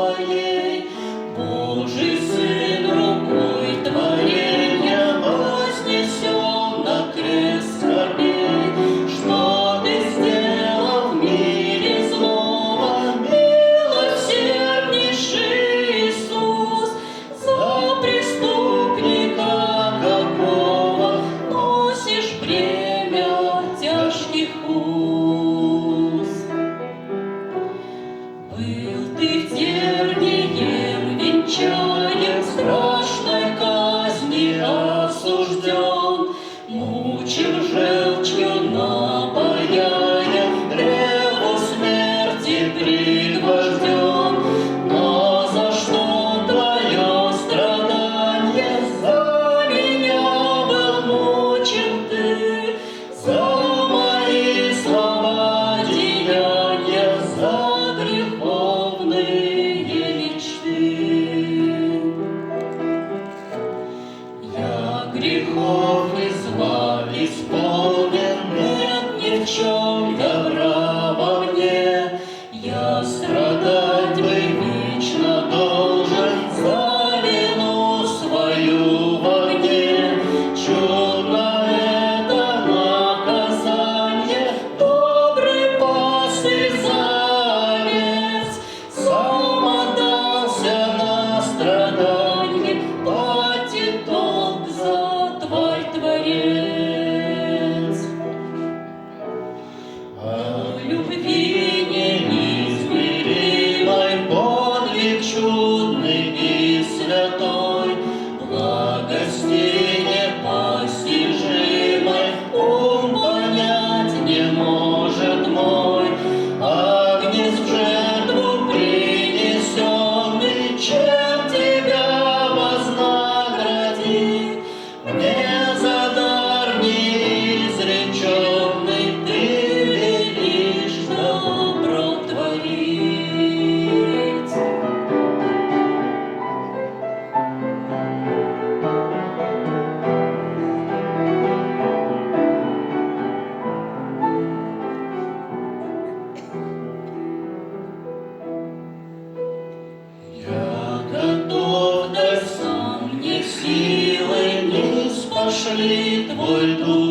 Твоей. Божий Сын рукой творенья вознесен на крест скорбей. Что Ты сделал в мире злого, милосерднейший Иисус, за преступника какого носишь бремя тяжких уз. Был Ты в тернием венчаем, страшной казни осужден, мучим желчью напояя, древу смерти пригвожден. Но за что Твое страдание? За меня был мучен Ты, за мои слова, деяния, за греховные мечты. Я грехов и зла исполнен, нет ни в чем добра во мне. Я страдать бы вечно должен за вину свою во мне. Чудно это наказание, добрый пастырь за овец сам отдался на страданье, платит долг за Твой творец. О любви неизмеримой подвиг чудный и святой, благости непостижимой ум понять не может мой. Агнец в жертву принесенный, чем Тебя вознаградит? Мне за дар неизреченный Ты велишь добро творить. Я готов дать сам, мне силы не спошли Твой дух.